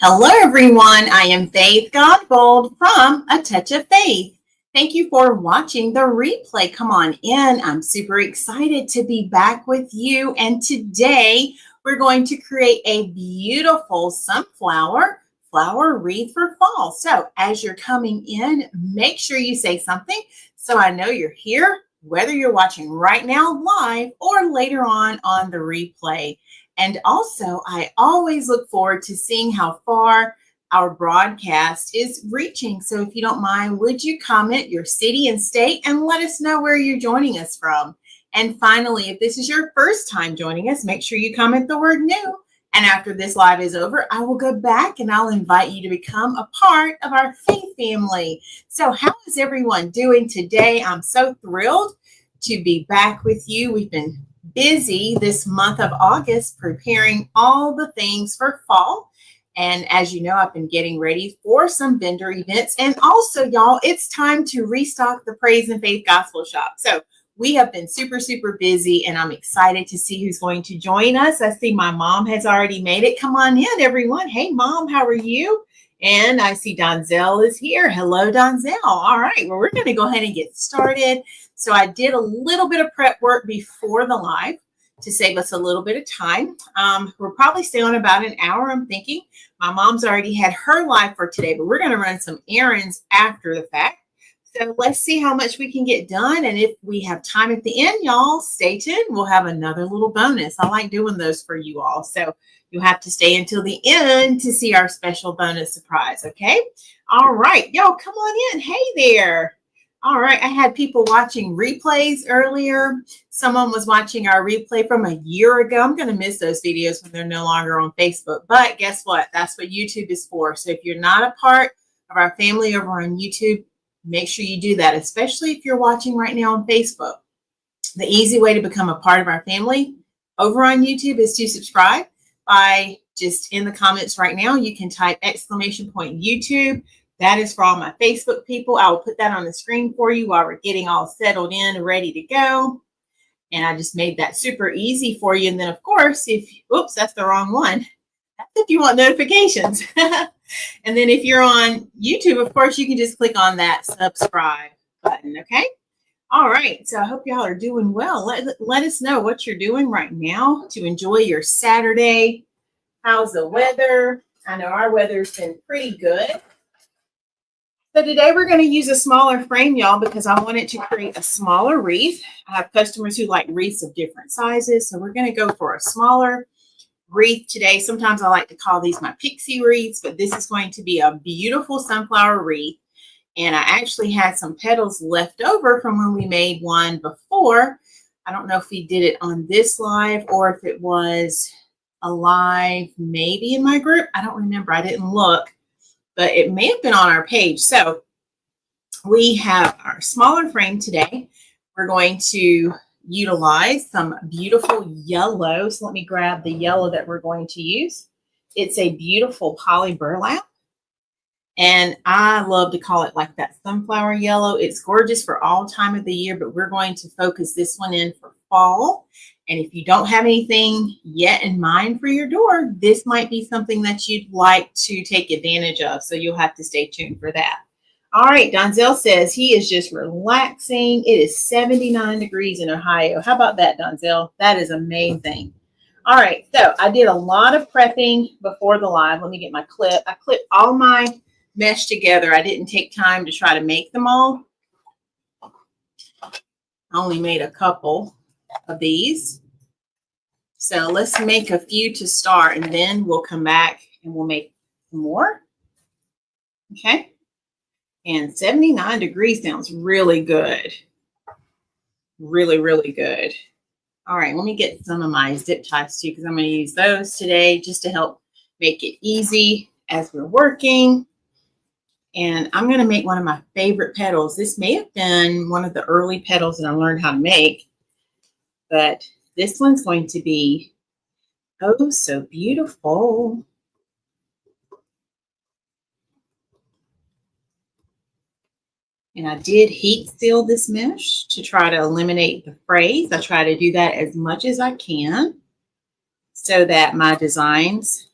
Hello, everyone. I am Faith Godbold from A Touch of Faith. Thank you for watching the replay. Come on in. I'm super excited to be back with you. And today we're going to create a beautiful sunflower flower wreath for fall. So as you're coming in, make sure you say something so I know you're here, whether you're watching right now live or later on the replay. And also, I always look forward to seeing how far our broadcast is reaching. So if you don't mind, would you comment your city and state and let us know where you're joining us from? And finally, if this is your first time joining us, make sure you comment the word new. And after this live is over, I will go back and I'll invite you to become a part of our faith family. So how is everyone doing today? I'm so thrilled to be back with you. We've been busy this month of August preparing all the things for fall. And as you know, I've been getting ready for some vendor events. And also, y'all, it's time to restock the Praise and Faith Gospel Shop. So we have been super, super busy, and I'm excited to see who's going to join us. I see my mom has already made it. Come on in, everyone. Hey, Mom, how are you? And I see Donzel is here. Hello, Donzel. All right, well, we're going to go ahead and get started. So I did a little bit of prep work before the live to save us a little bit of time. We'll probably stay on about an hour, I'm thinking. My mom's already had her live for today, but we're going to run some errands after the fact. So let's see how much we can get done. And if we have time at the end, y'all, stay tuned. We'll have another little bonus. I like doing those for you all. So you'll have to stay until the end to see our special bonus surprise, okay? All right, y'all, come on in. Hey there. All right, I had people watching replays earlier. Someone was watching our replay from a year ago. I'm going to miss those videos when they're no longer on Facebook. But guess what? That's what YouTube is for. So if you're not a part of our family over on YouTube, make sure you do that, especially if you're watching right now on Facebook. The easy way to become a part of our family over on YouTube is to subscribe by just in the comments right now. You can type !YouTube. That is for all my Facebook people. I will put that on the screen for you while we're getting all settled in and ready to go. And I just made that super easy for you. And then, of course, oops, that's the wrong one. That's if you want notifications. And then if you're on YouTube, of course, you can just click on that subscribe button, okay? All right, so I hope y'all are doing well. Let us know what you're doing right now to enjoy your Saturday. How's the weather? I know our weather's been pretty good. So today we're going to use a smaller frame, y'all, because I wanted to create a smaller wreath. I have customers who like wreaths of different sizes, so we're going to go for a smaller wreath today. Sometimes I like to call these my pixie wreaths, but this is going to be a beautiful sunflower wreath. And I actually had some petals left over from when we made one before. I don't know if we did it on this live or if it was a live maybe in my group. I don't remember. I didn't look. But it may have been on our page. So we have our smaller frame today. We're going to utilize some beautiful yellow. So let me grab the yellow that we're going to use. It's a beautiful poly burlap. And I love to call it like that sunflower yellow. It's gorgeous for all time of the year, but we're going to focus this one in for fall. And if you don't have anything yet in mind for your door, this might be something that you'd like to take advantage of. So you'll have to stay tuned for that. All right, Donzel says he is just relaxing. It is 79 degrees in Ohio. How about that, Donzel? That is amazing. All right, so I did a lot of prepping before the live. Let me get my clip. I clipped all my mesh together. I didn't take time to try to make them all. I only made a couple of these. So let's make a few to start, and then we'll come back and we'll make more. Okay. And 79 degrees sounds really good. Really, really good. All right, let me get some of my zip ties too, because I'm going to use those today just to help make it easy as we're working. And I'm going to make one of my favorite petals. This may have been one of the early petals that I learned how to make, but this one's going to be oh so beautiful. And I did heat seal this mesh to try to eliminate the frays. I try to do that as much as I can so that my designs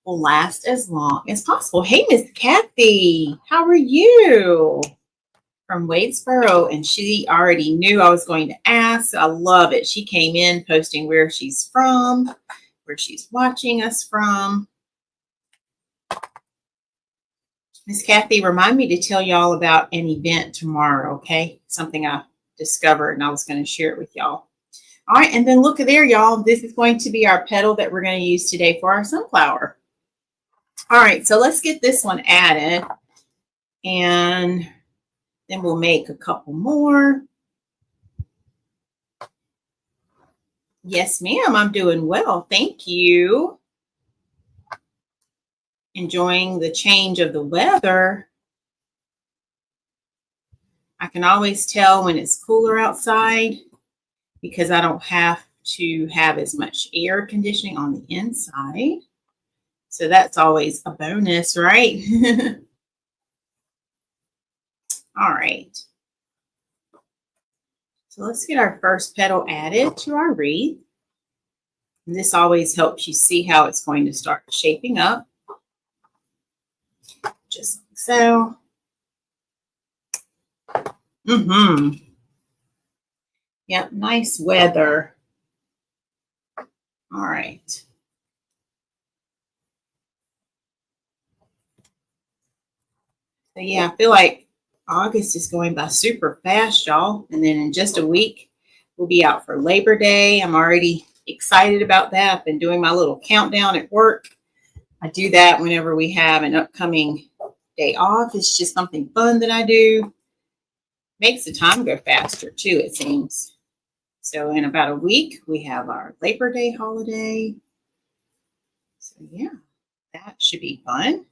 will last as long as possible. Hey, Miss Kathy, how are you? From Wadesboro, and she already knew I was going to ask. I love it. She came in posting where she's from, where she's watching us from. Miss Kathy, remind me to tell y'all about an event tomorrow, okay? Something I discovered, and I was going to share it with y'all. All right, and then look at there, y'all. This is going to be our petal that we're going to use today for our sunflower. All right, so let's get this one added, and then we'll make a couple more. Yes, ma'am, I'm doing well. Thank you. Enjoying the change of the weather. I can always tell when it's cooler outside because I don't have to have as much air conditioning on the inside. So that's always a bonus, right? All right. So let's get our first petal added to our wreath. And this always helps you see how it's going to start shaping up. Just like so. Yep, nice weather. All right. So yeah, I feel like August is going by super fast, y'all. And then in just a week, we'll be out for Labor Day. I'm already excited about that. I've been doing my little countdown at work. I do that whenever we have an upcoming day off. It's just something fun that I do. Makes the time go faster too, it seems. So in about a week, we have our Labor Day holiday. So yeah, that should be fun.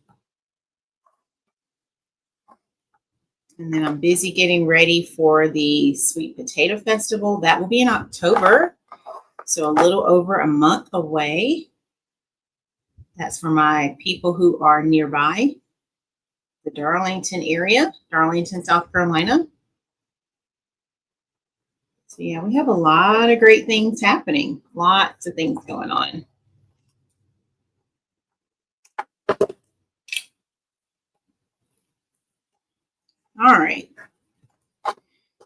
And then I'm busy getting ready for the Sweet Potato Festival. That will be in October. So a little over a month away. That's for my people who are nearby the Darlington area, Darlington, South Carolina. So yeah, we have a lot of great things happening. Lots of things going on. All right.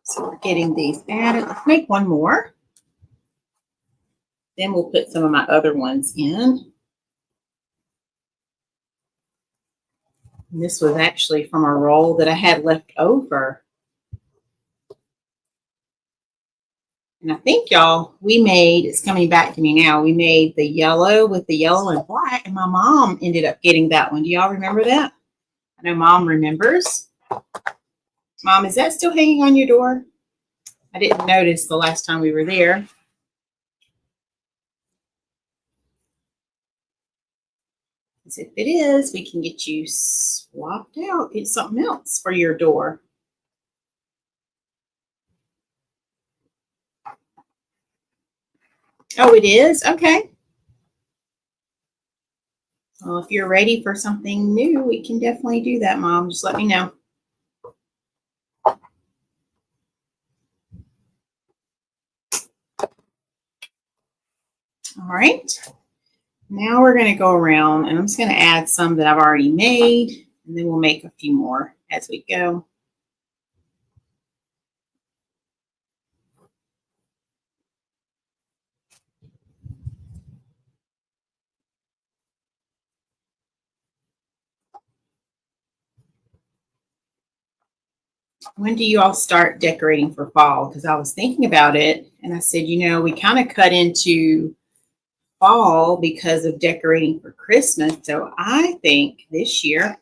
So we're getting these added. Let's make one more. Then we'll put some of my other ones in. And this was actually from a roll that I had left over. And I think, y'all, we made, it's coming back to me now, we made the yellow with the yellow and black, and my mom ended up getting that one. Do y'all remember that? I know Mom remembers. Mom, is that still hanging on your door? I didn't notice the last time we were there. Because if it is, we can get you swapped out, get something else for your door. Oh, it is? Okay. Well, if you're ready for something new, we can definitely do that, Mom. Just let me know. All right. Now we're going to go around, and I'm just going to add some that I've already made, and then we'll make a few more as we go. When do you all start decorating for fall? Because I was thinking about it, and I said, you know, we kind of cut into fall because of decorating for Christmas. So I think this year,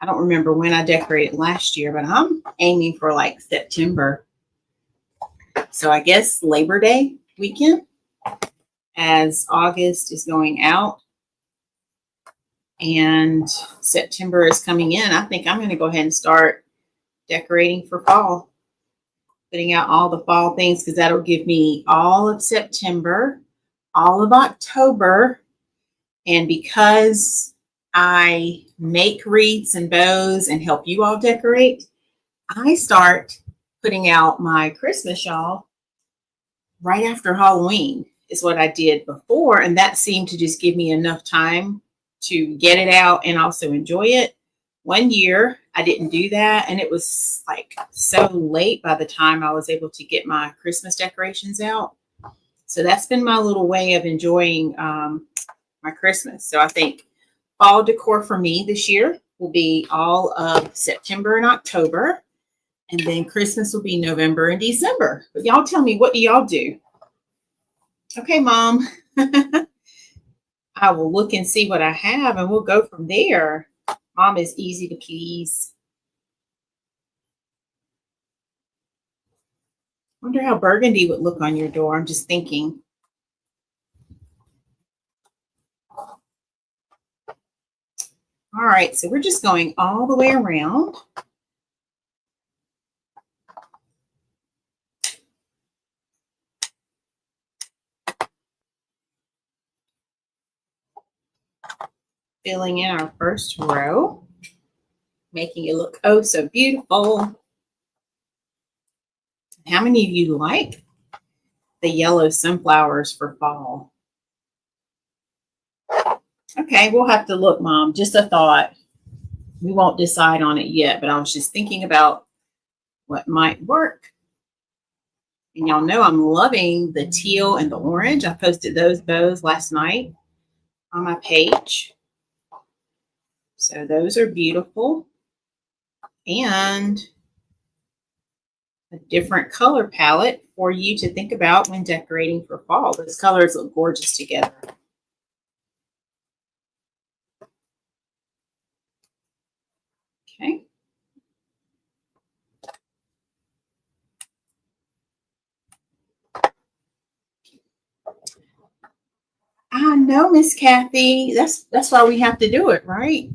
I don't remember when I decorated last year, but I'm aiming for like September. So I guess Labor Day weekend, as August is going out and September is coming in. I think I'm going to go ahead and start decorating for fall, putting out all the fall things, because that'll give me all of September, all of October. And because I make wreaths and bows and help you all decorate, I start putting out my Christmas shawl right after Halloween is what I did before. And that seemed to just give me enough time to get it out and also enjoy it. One year I didn't do that, and it was like so late by the time I was able to get my Christmas decorations out. So that's been my little way of enjoying my Christmas. So I think fall decor for me this year will be all of September and October. And then Christmas will be November and December. But y'all tell me, what do y'all do? Okay, Mom. I will look and see what I have, and we'll go from there. Mom is easy to please. Wonder how burgundy would look on your door. I'm just thinking. All right, so we're just going all the way around. Filling in our first row, making it look oh so beautiful. How many of you like the yellow sunflowers for fall? Okay, we'll have to look, Mom. Just a thought. We won't decide on it yet, but I was just thinking about what might work. And y'all know I'm loving the teal and the orange. I posted those bows last night on my page. So those are beautiful. And a different color palette for you to think about when decorating for fall. Those colors look gorgeous together. Okay. I know, Miss Kathy. That's why we have to do it, right?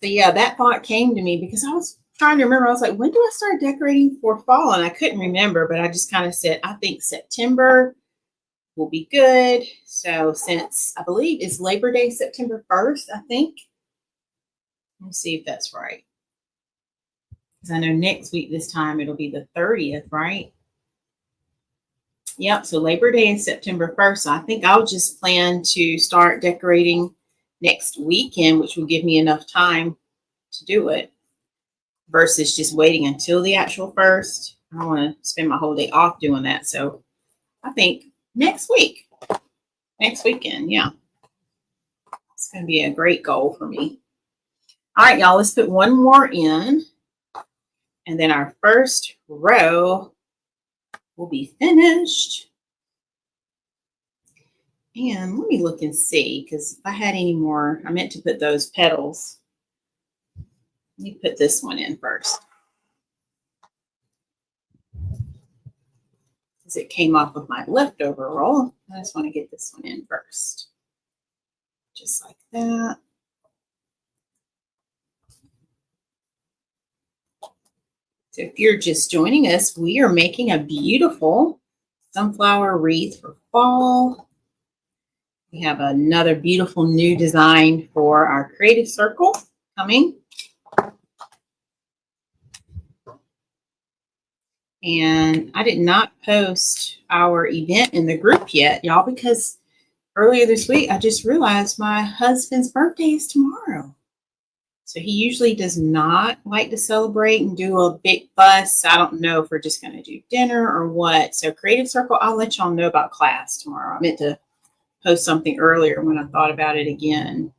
So yeah, that thought came to me because I was trying to remember. I was like, when do I start decorating for fall? And I couldn't remember, but I just kind of said, I think September will be good. So since I believe it's Labor Day, September 1st, I think. Let me see if that's right. Because I know next week this time it'll be the 30th, right? Yep, so Labor Day is September 1st. So I think I'll just plan to start decorating next weekend, which will give me enough time to do it versus just waiting until the actual 1st. I don't want to spend my whole day off doing that. So I think next weekend, yeah. It's going to be a great goal for me. All right, y'all, let's put one more in. And then our first row will be finished. And let me look and see, because if I had any more, I meant to put those petals. Let me put this one in first. Because it came off of my leftover roll. I just want to get this one in first. Just like that. So if you're just joining us, we are making a beautiful sunflower wreath for fall. We have another beautiful new design for our creative circle coming. And I did not post our event in the group yet, y'all, because earlier this week, I just realized my husband's birthday is tomorrow. So he usually does not like to celebrate and do a big fuss. I don't know if we're just going to do dinner or what. So Creative Circle, I'll let y'all know about class tomorrow. I meant to post something earlier when I thought about it again.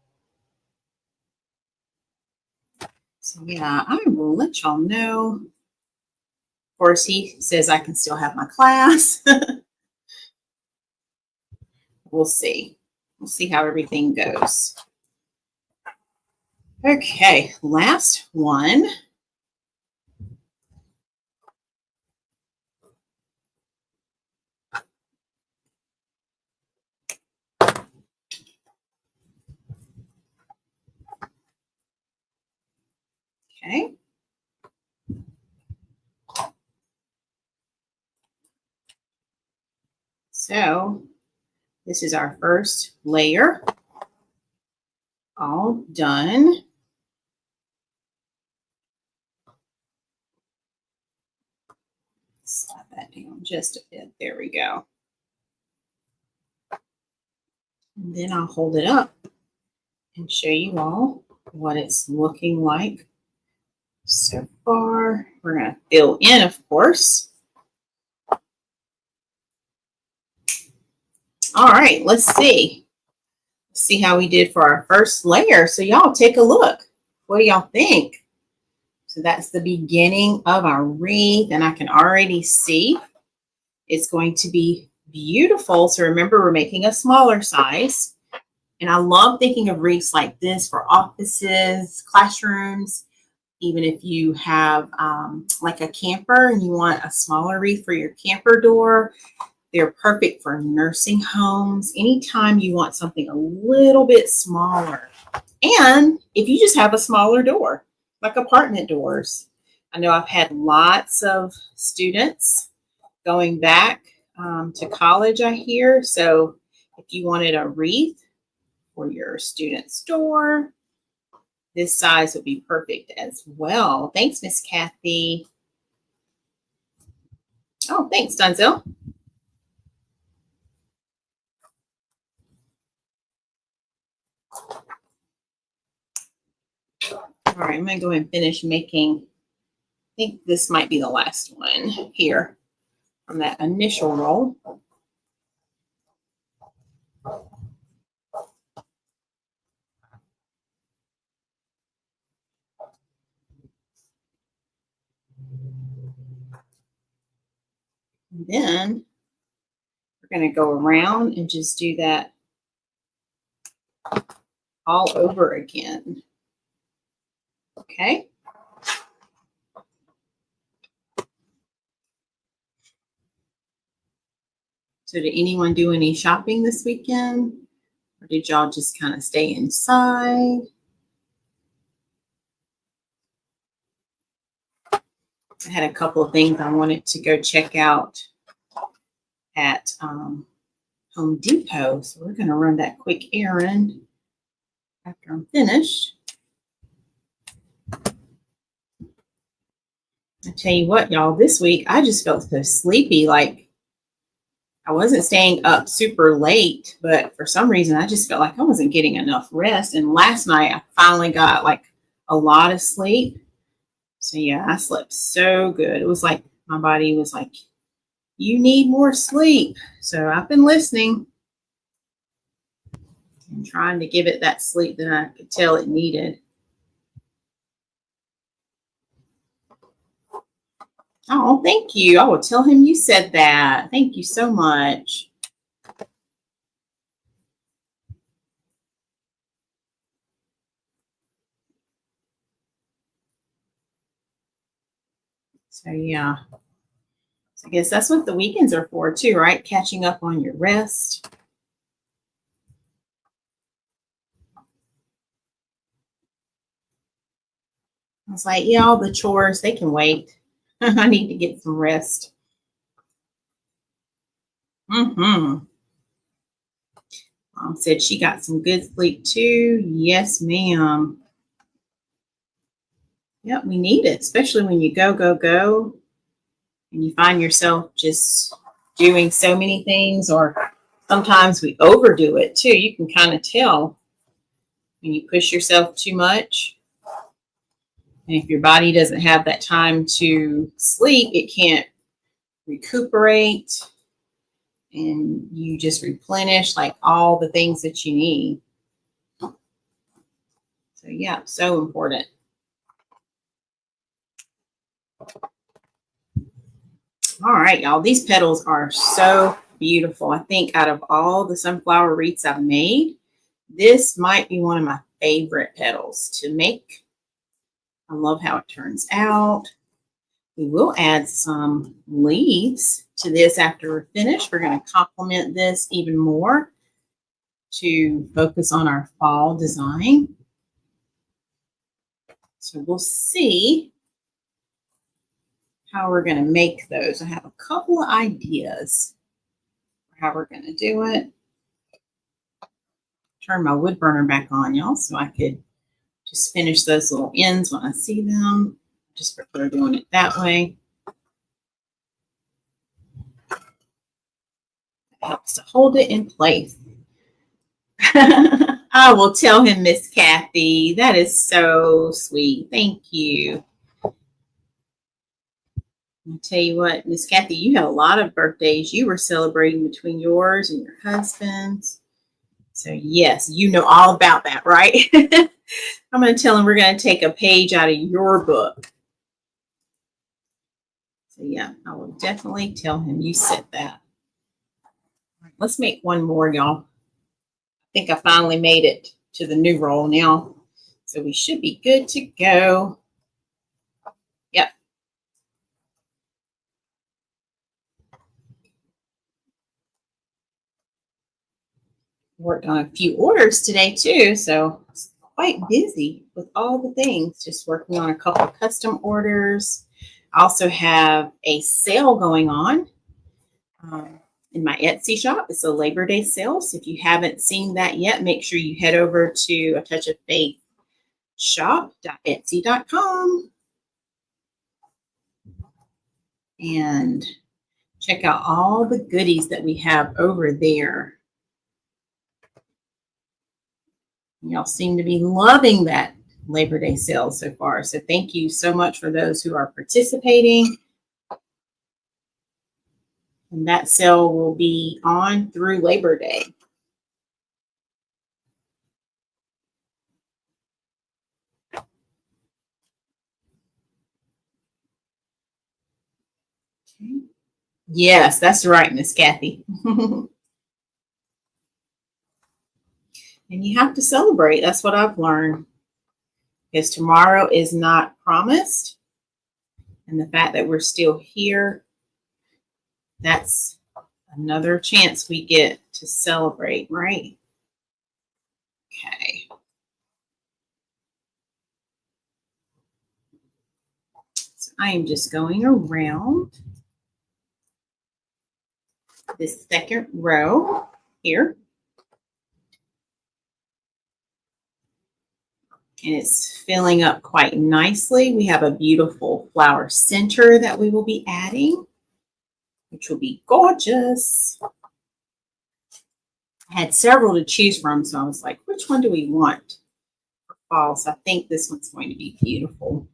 So yeah, I will let y'all know. Of course, he says I can still have my class. We'll see. We'll see how everything goes. Okay, last one. Okay. So this is our first layer. All done. Slap that down just a bit. There we go. And then I'll hold it up and show you all what it's looking like so far. We're going to fill in, of course. All right, let's see. See how we did for our first layer. So y'all take a look. What do y'all think? So that's the beginning of our wreath, and I can already see it's going to be beautiful. So remember, we're making a smaller size. And I love thinking of wreaths like this for offices, classrooms, even if you have like a camper and you want a smaller wreath for your camper door. They're perfect for nursing homes. Anytime you want something a little bit smaller. And if you just have a smaller door, like apartment doors. I know I've had lots of students going back to college, I hear. So if you wanted a wreath for your student's door, this size would be perfect as well. Thanks, Miss Kathy. Oh, thanks, Dunzel. All right, I'm going to go ahead and finish making, I think this might be the last one here from that initial roll. And then we're going to go around and just do that all over again. Okay. So did anyone do any shopping this weekend? Or did y'all just kind of stay inside? I had a couple of things I wanted to go check out at Home Depot. So we're going to run that quick errand after I'm finished. I tell you what, y'all, this week I just felt so sleepy. Like I wasn't staying up super late, but for some reason I just felt like I wasn't getting enough rest. And last night I finally got like a lot of sleep. So yeah, I slept so good. It was like my body was like, you need more sleep. So I've been listening and trying to give it that sleep that I could tell it needed. Oh, thank you. I will tell him you said that. Thank you so much. So yeah, so I guess that's what the weekends are for too, right? Catching up on your rest. I was like, yeah, all the chores, they can wait. I need to get some rest. Mom said she got some good sleep too. Yes, ma'am. Yep, we need it, especially when you go, and you find yourself just doing so many things, or sometimes we overdo it too. You can kind of tell when you push yourself too much. And if your body doesn't have that time to sleep, it can't recuperate, and you just replenish like all the things that you need. So yeah, so important. All right, y'all, these petals are so beautiful. I think out of all the sunflower wreaths I've made, this might be one of my favorite petals to make. I love how it turns out. We will add some leaves to this after we're finished. We're going to complement this even more to focus on our fall design. So we'll see how we're going to make those. I have a couple of ideas for how we're going to do it. Turn my wood burner back on, y'all, so I could just finish those little ends when I see them. Just prefer doing it that way. It helps to hold it in place. I I will tell him, Miss Kathy. That is so sweet. Thank you. I'll tell you what, Miss Kathy, you had a lot of birthdays you were celebrating between yours and your husband's. So yes, you know all about that, right? I'm going to tell him we're going to take a page out of your book. So yeah, I will definitely tell him you said that. Let's make one more, y'all. I think I finally made it to the new roll now. So we should be good to go. Yep. Worked on a few orders today too, so it's quite busy with all the things. Just working on a couple of custom orders. I also have a sale going on in my Etsy shop. It's a Labor Day sale, so if you haven't seen that yet, make sure you head over to A Touch of Faith shop.etsy.com and check out all the goodies that we have over there. Y'all seem to be loving that Labor Day sale so far. So thank you so much for those who are participating. And that sale will be on through Labor Day. Okay. Yes, that's right, Miss Kathy. And you have to celebrate. That's what I've learned. Because tomorrow is not promised. And the fact that we're still here, that's another chance we get to celebrate, right? Okay. So I am just going around this second row here. And it's filling up quite nicely. We have a beautiful flower center that we will be adding, which will be gorgeous. I had several to choose from, so I was like, which one do we want for fall? So I think this one's going to be beautiful.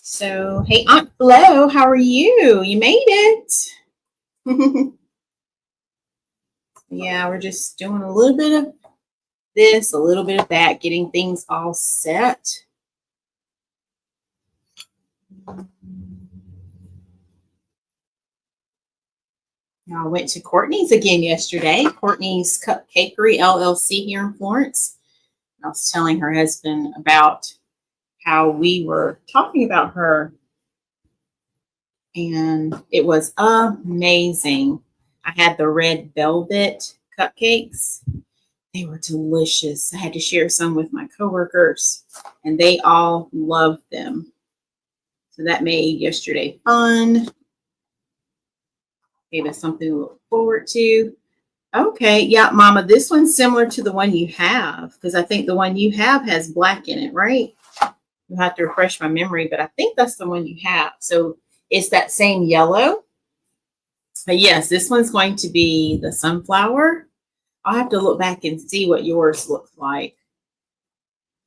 So, hey, Aunt Flo, how are you? You made it. Yeah, we're just doing a little bit of this, a little bit of that, getting things all set. I went to Courtney's again yesterday, Courtney's Cupcakery LLC here in Florence. I was telling her husband about how we were talking about her, and it was amazing. I had the red velvet cupcakes. They were delicious. I had to share some with my coworkers, and they all loved them. So that made yesterday fun. Gave us something to look forward to. Okay, yeah, Mama, this one's similar to the one you have, because I think the one you have has black in it, right? You have to refresh my memory, but I think that's the one you have. So it's that same yellow. But yes, this one's going to be the sunflower. I'll have to look back and see what yours looks like.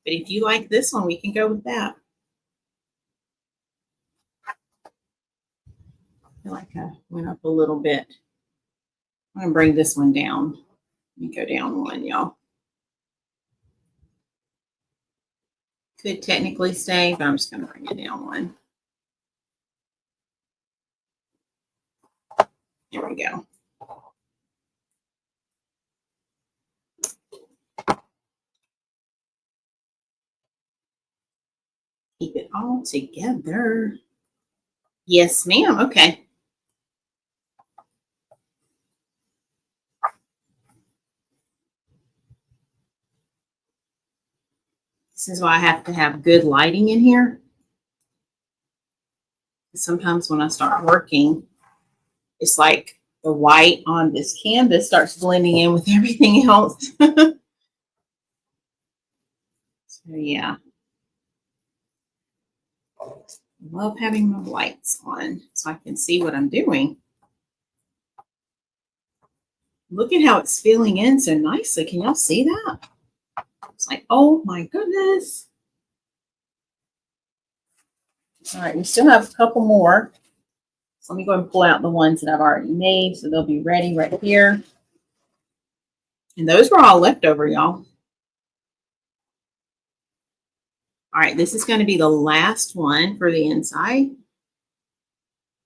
But if you like this one, we can go with that. I feel like I went up a little bit. I'm going to bring this one down. Let me go down one, y'all. Could technically stay, but I'm just going to bring it down one. There we go. Keep it all together. Yes, ma'am. Okay. This is why I have to have good lighting in here. Sometimes when I start working, it's like the white on this canvas starts blending in with everything else. So yeah, love having my lights on so I can see what I'm doing. Look at how it's filling in so nicely. Can y'all see that? It's like, oh my goodness. All right, we still have a couple more. So let me go and pull out the ones that I've already made. So they'll be ready right here. And those were all leftover, y'all. All right, this is going to be the last one for the inside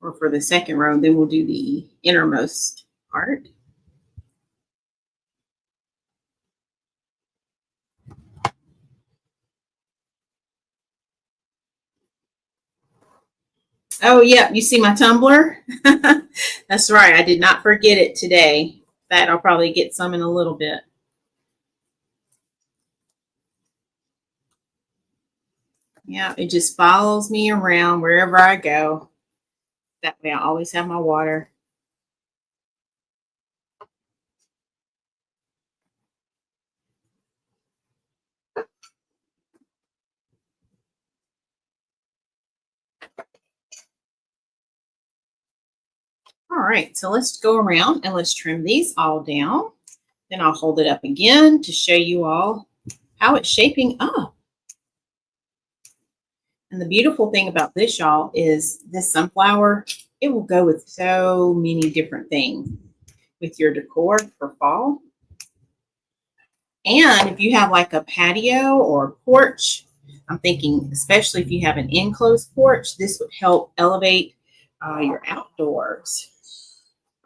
or for the second row. Then we'll do the innermost part. Oh, yeah, you see my tumbler? That's right. I did not forget it today. That I'll probably get some in a little bit. Yeah, it just follows me around wherever I go. That way I always have my water. All right, so let's go around and let's trim these all down. Then I'll hold it up again to show you all how it's shaping up. And the beautiful thing about this, y'all, is this sunflower, it will go with so many different things with your decor for fall. And if you have like a patio or a porch, I'm thinking, especially if you have an enclosed porch, this would help elevate your outdoors.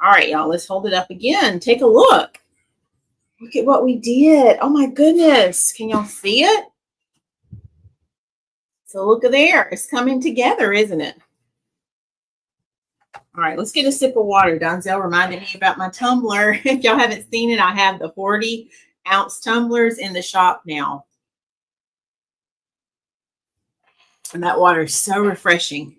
All right, y'all, let's hold it up again. Take a look. Look at what we did. Oh my goodness. Can y'all see it? So look at there. It's coming together, isn't it? All right, let's get a sip of water. Donzel reminded me about my tumbler. If y'all haven't seen it, I have the 40-ounce tumblers in the shop now. And that water is so refreshing.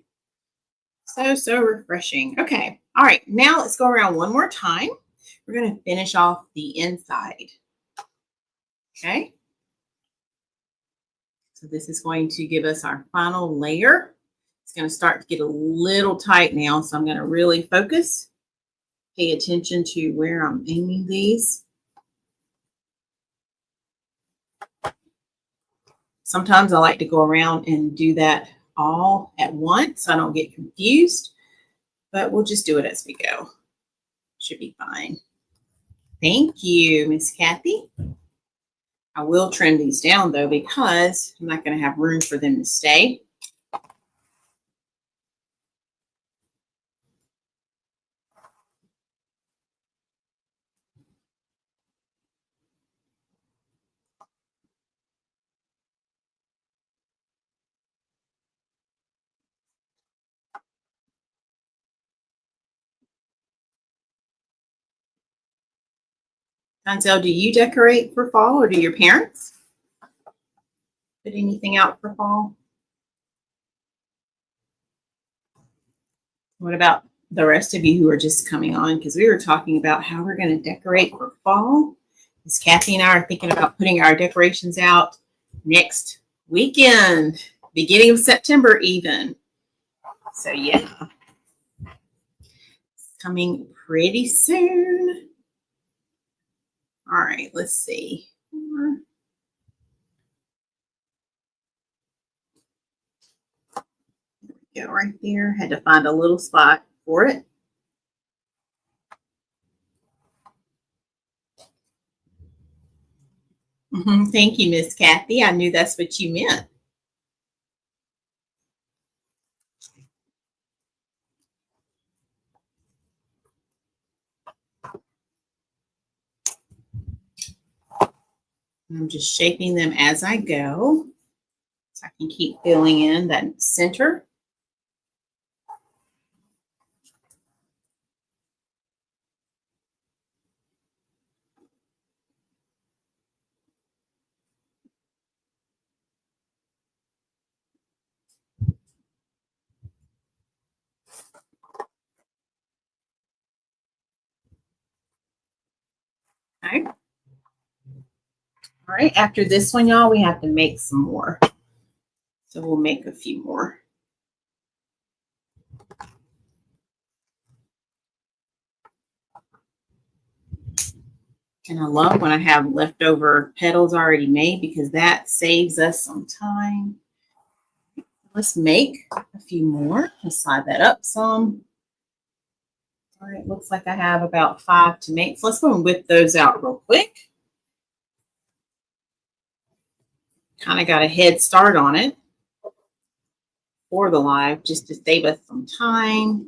So refreshing. Okay. All right. Now let's go around one more time. We're going to finish off the inside. Okay. So this is going to give us our final layer. It's going to start to get a little tight now. So I'm going to really focus. Pay attention to where I'm aiming these. Sometimes I like to go around and do that all at once so I don't get confused. But we'll just do it as we go. Should be fine. Thank you, Miss Kathy. I will trim these down though because I'm not going to have room for them to stay. Donzel, do you decorate for fall or do your parents put anything out for fall? What about the rest of you who are just coming on? Because we were talking about how we're going to decorate for fall. Miss Kathy and I are thinking about putting our decorations out next weekend, beginning of September even. So yeah, it's coming pretty soon. All right, let's see. Go right there. Had to find a little spot for it. Thank you, Miss Kathy. I knew that's what you meant. I'm just shaping them as I go so I can keep filling in that center. Okay. All All right, after this one, y'all, we have to make some more. So we'll make a few more. And I love when I have leftover petals already made because that saves us some time. Let's make a few more. Let's slide that up some. All right, looks like I have about 5 to make. So let's go and whip those out real quick. Kind of got a head start on it for the live just to save us some time.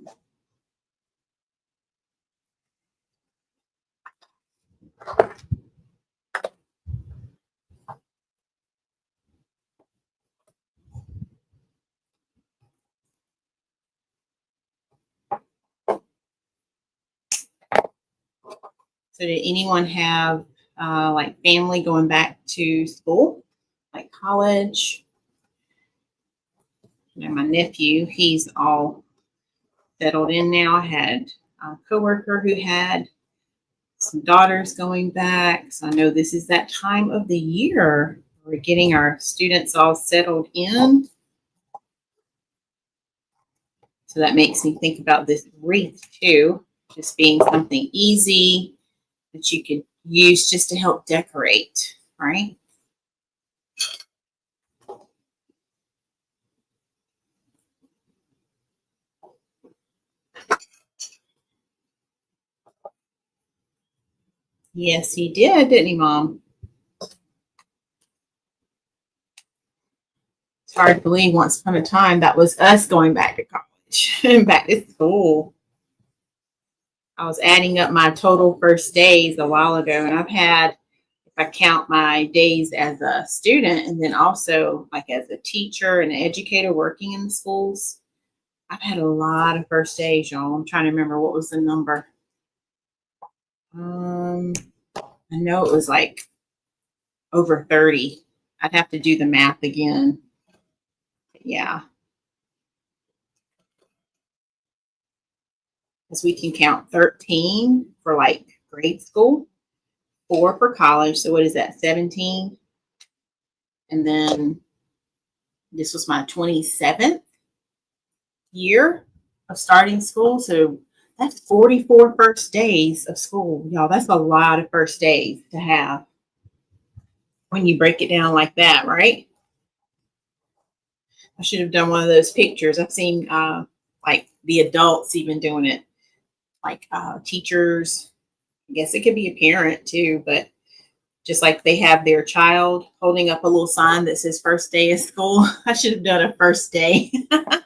So did anyone have like family going back to school, like college? You know, my nephew, he's all settled in now. I had a coworker who had some daughters going back. So I know this is that time of the year. We're getting our students all settled in. So that makes me think about this wreath too, just being something easy that you could use just to help decorate, right? Yes, he did, didn't he, Mom? It's hard to believe once upon a time that was us going back to college and back to school. I was adding up my total first days a while ago, and I've had, if I count my days as a student and then also like as a teacher and an educator working in the schools, I've had a lot of first days, y'all. I'm trying to remember what was the number. I know it was like over 30. I'd have to do the math again. But yeah. Because we can count 13 for like grade school, 4 for college. So what is that, 17? And then this was my 27th year of starting school. So that's 44 first days of school. Y'all, that's a lot of first days to have when you break it down like that, right? I should have done one of those pictures. I've seen like the adults even doing it, like teachers. I guess it could be a parent too, but just like they have their child holding up a little sign that says first day of school. I should have done a first day. I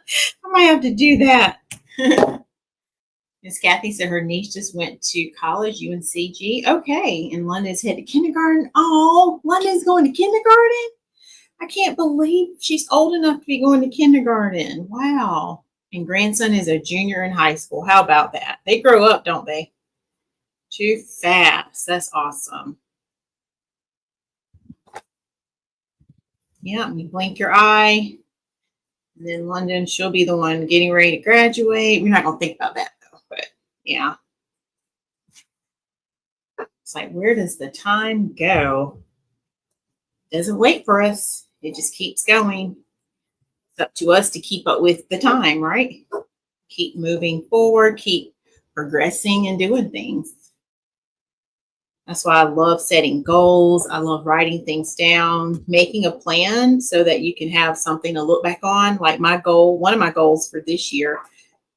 might have to do that. Miss Kathy said her niece just went to college, UNCG. Okay, and London's headed to kindergarten. Oh, London's going to kindergarten? I can't believe she's old enough to be going to kindergarten. Wow. And grandson is a junior in high school. How about that? They grow up, don't they? Too fast. That's awesome. Yeah, you blink your eye. And then London, she'll be the one getting ready to graduate. We're not going to think about that, though. But yeah. It's like, where does the time go? It doesn't wait for us. It just keeps going. It's up to us to keep up with the time, right? Keep moving forward, keep progressing and doing things. That's why I love setting goals. I love writing things down, making a plan so that you can have something to look back on. Like my goal, one of my goals for this year,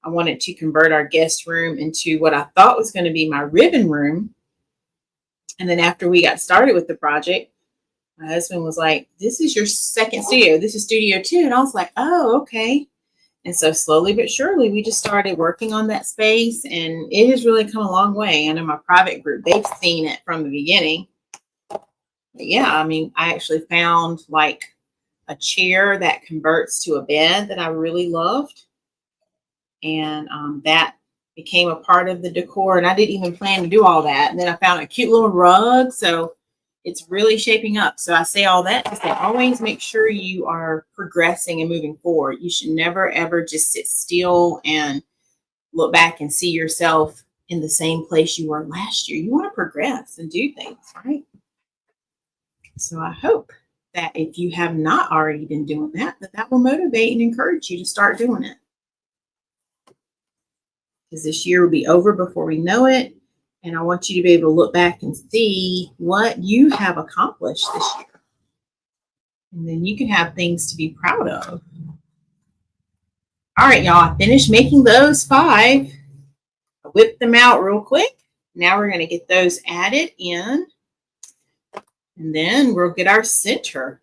I wanted to convert our guest room into what I thought was going to be my ribbon room. And then after we got started with the project, my husband was like, this is your second studio. This is studio 2. And I was like, oh, okay. And so slowly but surely, we just started working on that space, and it has really come a long way. And in my private group, they've seen it from the beginning. But yeah, I mean, I actually found like a chair that converts to a bed that I really loved. And that became a part of the decor. And I didn't even plan to do all that. And then I found a cute little rug. So it's really shaping up. So I say all that to say always make sure you are progressing and moving forward. You should never, ever just sit still and look back and see yourself in the same place you were last year. You want to progress and do things, right? So I hope that if you have not already been doing that, that will motivate and encourage you to start doing it. Because this year will be over before we know it. And I want you to be able to look back and see what you have accomplished this year. And then you can have things to be proud of. All right, y'all, I finished making those 5. I whipped them out real quick. Now we're going to get those added in. And then we'll get our center.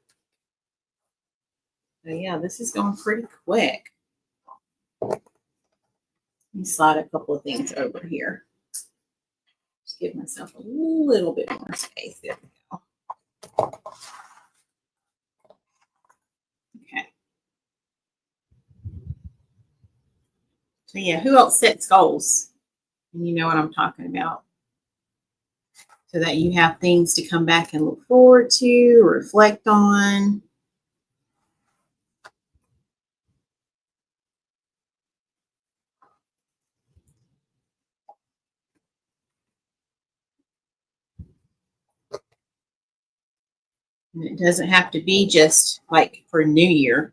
So yeah, this is going pretty quick. Let me slide a couple of things over here. Just give myself a little bit more space. There we go. Okay. So yeah, who else sets goals? And you know what I'm talking about. So that you have things to come back and look forward to, or reflect on. And it doesn't have to be just like for New Year.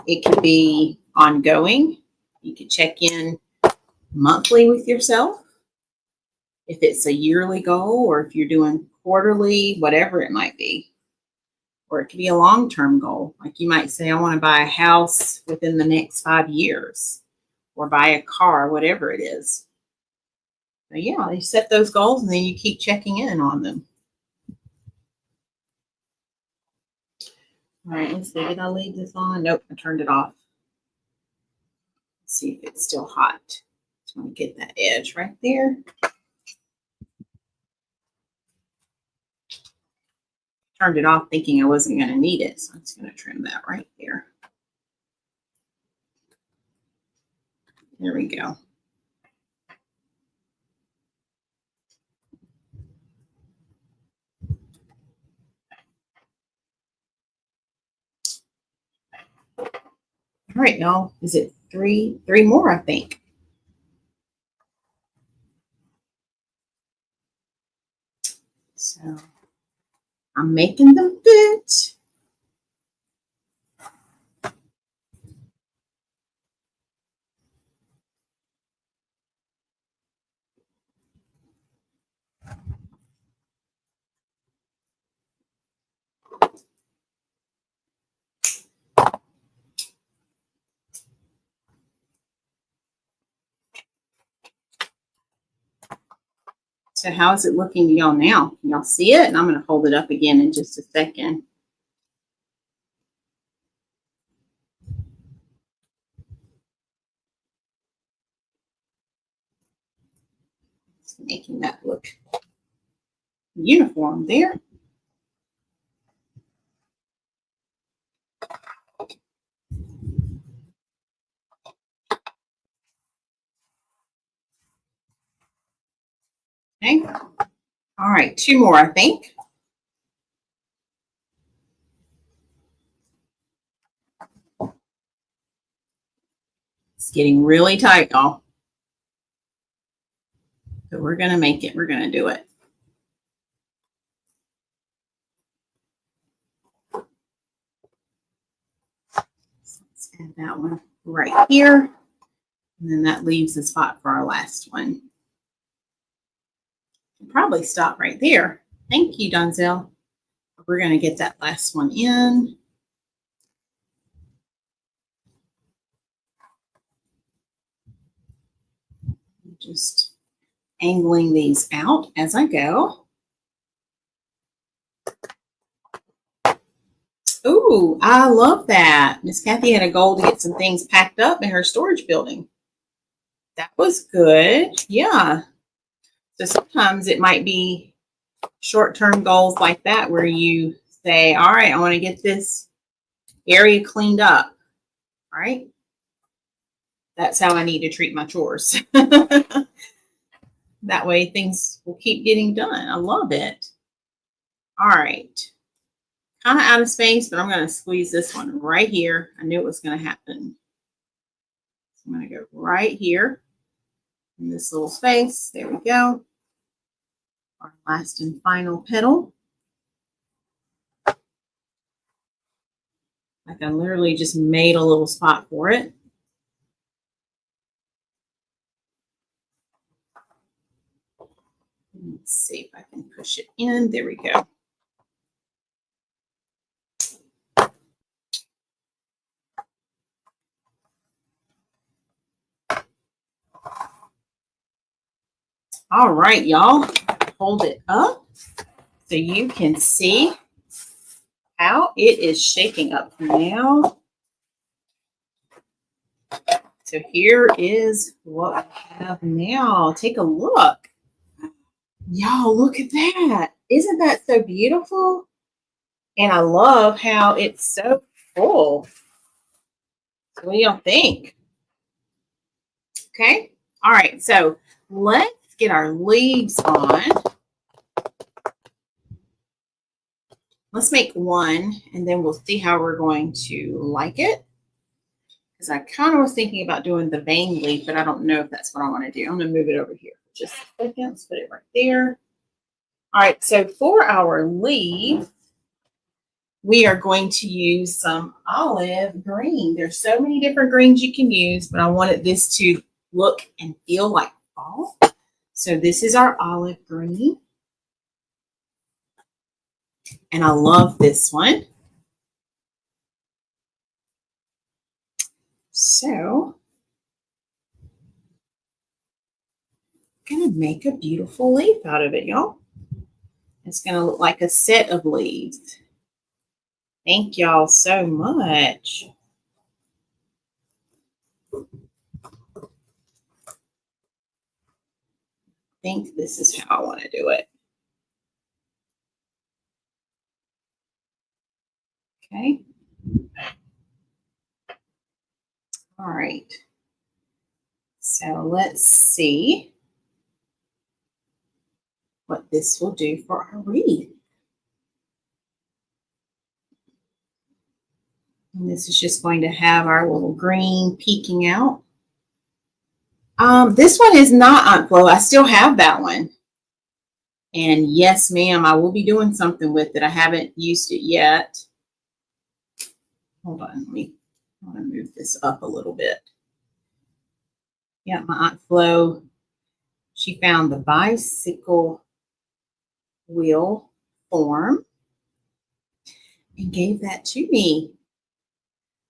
It could be ongoing. You could check in monthly with yourself. If it's a yearly goal, or if you're doing quarterly, whatever it might be. Or it could be a long-term goal. Like you might say, I want to buy a house within the next 5 years, or buy a car, whatever it is. So yeah, you set those goals and then you keep checking in on them. All right, let's see. Did I leave this on? Nope, I turned it off. Let's see if it's still hot. Just want to get that edge right there. Turned it off thinking I wasn't going to need it, so I'm just going to trim that right there. There we go. All right, y'all. Is it three more, I think. So I'm making them fit. So how is it looking to y'all now? Can y'all see it? And I'm going to hold it up again in just a second. Just making that look uniform there. Okay. All right, 2 more, I think. It's getting really tight, y'all. So we're going to make it. We're going to do it. Let's add that one right here. And then that leaves a spot for our last one. We'll probably stop right there. Thank you, Donzel. We're going to get that last one in. Just angling these out as I go. Ooh, I love that. Miss Kathy had a goal to get some things packed up in her storage building. That was good. Yeah. So sometimes it might be short-term goals like that where you say, all right, I want to get this area cleaned up. All right. That's how I need to treat my chores. That way things will keep getting done. I love it. All right. Kind of out of space, but I'm going to squeeze this one right here. I knew it was going to happen. So I'm going to go right here in this little space. There we go. Our last and final petal. Like I literally just made a little spot for it. Let's see if I can push it in. There we go. All right, y'all. Hold it up so you can see how it is shaping up now. So here is what we have now. Take a look. Y'all, look at that. Isn't that so beautiful? And I love how it's so full. So what do y'all think? Okay. All right. So let's get our leaves on. Let's make one, and then we'll see how we're going to like it. Because I kind of was thinking about doing the vein leaf, but I don't know if that's what I want to do. I'm going to move it over here for just a second. Let's put it right there. All right. So for our leaf, we are going to use some olive green. There's so many different greens you can use, but I wanted this to look and feel like fall. So this is our olive green. And I love this one. So I'm going to make a beautiful leaf out of it, y'all. It's going to look like a set of leaves. Thank y'all so much. I think this is how I want to do it. Okay. All right. So let's see what this will do for our wreath. And this is just going to have our little green peeking out. This one is not Aunt Flo. I still have that one. And yes, ma'am, I will be doing something with it. I haven't used it yet. Hold on, I want to move this up a little bit. Yeah, my Aunt Flo, she found the bicycle wheel form and gave that to me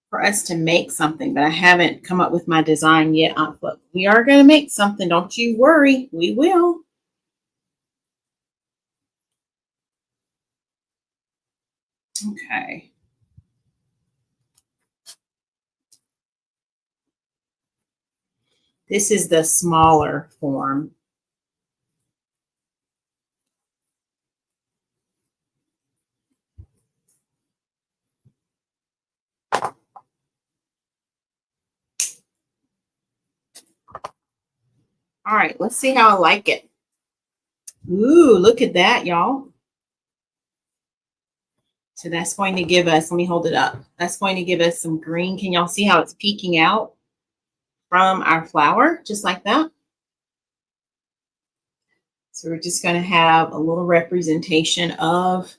for us to make something, but I haven't come up with my design yet, Aunt Flo. We are going to make something. Don't you worry. We will. Okay. This is the smaller form. All right, let's see how I like it. Ooh, look at that, y'all. So that's going to give us, let me hold it up. That's going to give us some green. Can y'all see how it's peeking out from our flower, just like that? So we're just going to have a little representation of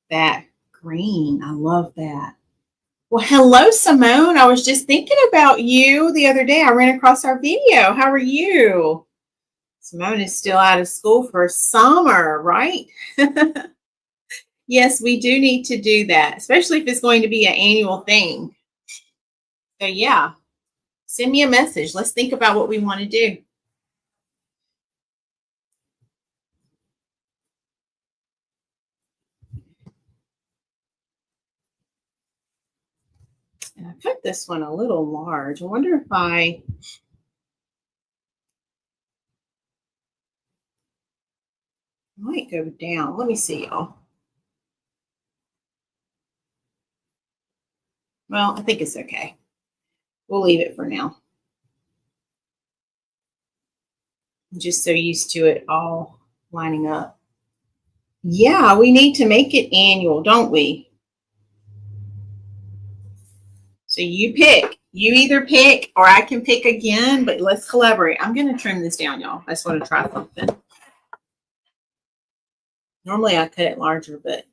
that green. I love that. Well, hello, Simone. I was just thinking about you the other day. I ran across our video. How are you? Simone is still out of school for summer, right? Yes, we do need to do that, especially if it's going to be an annual thing. So yeah, send me a message. Let's think about what we want to do. And I cut this one a little large. I wonder if I might go down. Let me see, y'all. Well, I think it's okay. We'll leave it for now. I'm just so used to it all lining up. Yeah, we need to make it annual, don't we? So you pick. You either pick or I can pick again, but let's collaborate. I'm going to trim this down, y'all. I just want to try something. Normally I cut it larger, but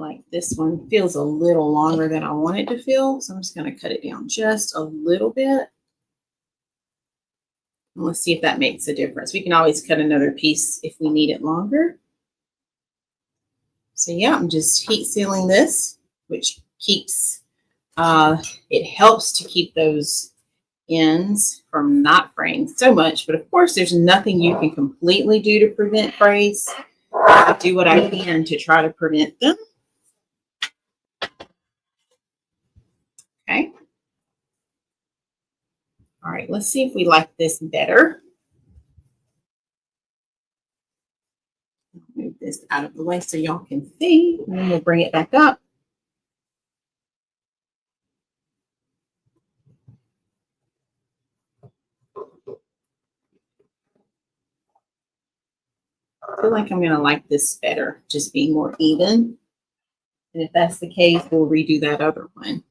feel like this one feels a little longer than I want it to feel. So I'm just going to cut it down just a little bit. And let's see if that makes a difference. We can always cut another piece if we need it longer. So yeah, I'm just heat sealing this, which keeps, it helps to keep those ends from not fraying so much. But of course, there's nothing you can completely do to prevent frays. I do what I can to try to prevent them. Okay. All right, let's see if we like this better. Move this out of the way so y'all can see, and then we'll bring it back up. I feel like I'm going to like this better, just being more even. And if that's the case, we'll redo that other one.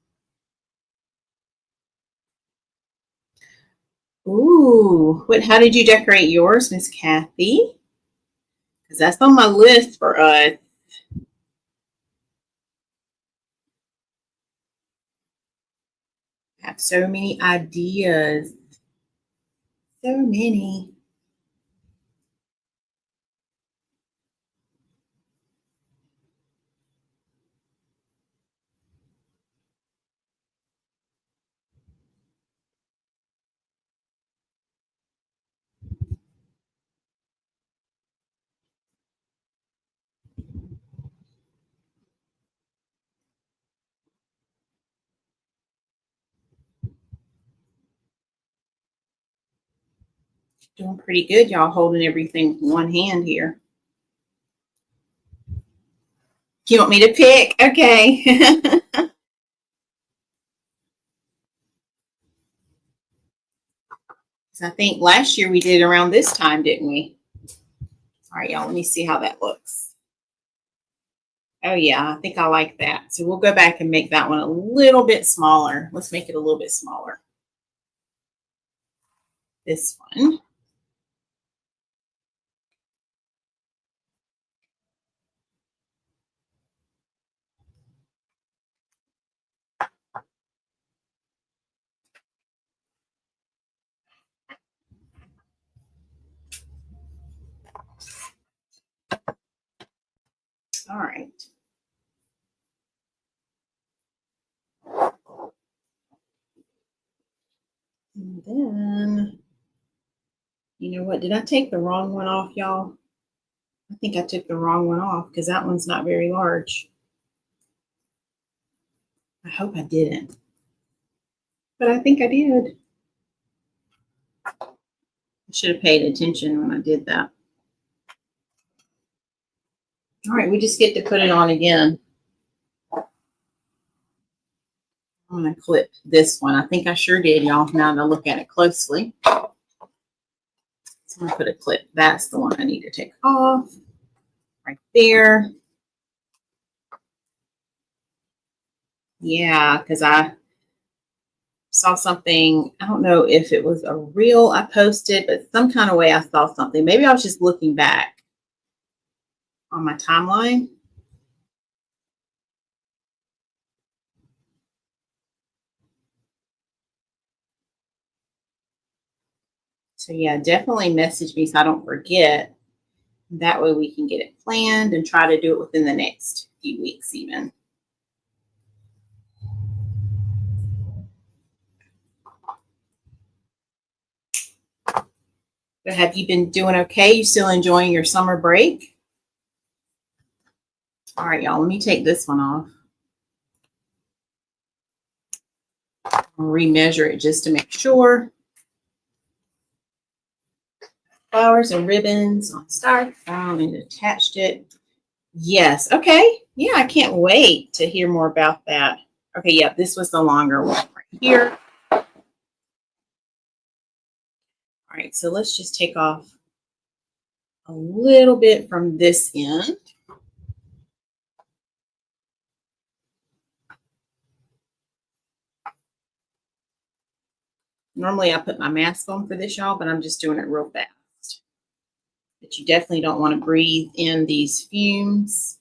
Ooh, how did you decorate yours, Miss Kathy? Because that's on my list for us. I have so many ideas. So many. Doing pretty good, y'all, holding everything with one hand here. You want me to pick? Okay. I think last year we did around this time, didn't we? All right, y'all, let me see how that looks. Oh, yeah, I think I like that. So we'll go back and make that one a little bit smaller. Let's make it a little bit smaller. This one. All right. And then, you know what? Did I take the wrong one off, y'all? I think I took the wrong one off because that one's not very large. I hope I didn't. But I think I did. I should have paid attention when I did that. All right, we just get to put it on again. I'm going to clip this one. I think I sure did, y'all, now that I look at it closely. So I'm going to put a clip. That's the one I need to take off. Right there. Yeah, because I saw something. I don't know if it was a reel I posted, but some kind of way I saw something. Maybe I was just looking back on my timeline. So yeah, definitely message me so I don't forget. That way we can get it planned and try to do it within the next few weeks even. So have you been doing okay? You still enjoying your summer break? All right, y'all, let me take this one off. I'll remeasure it just to make sure. Flowers and ribbons on styrofoam and attached it. Yes. Okay. Yeah, I can't wait to hear more about that. Okay. Yeah, this was the longer one right here. All right. So let's just take off a little bit from this end. Normally I put my mask on for this, y'all, but I'm just doing it real fast. But you definitely don't want to breathe in these fumes.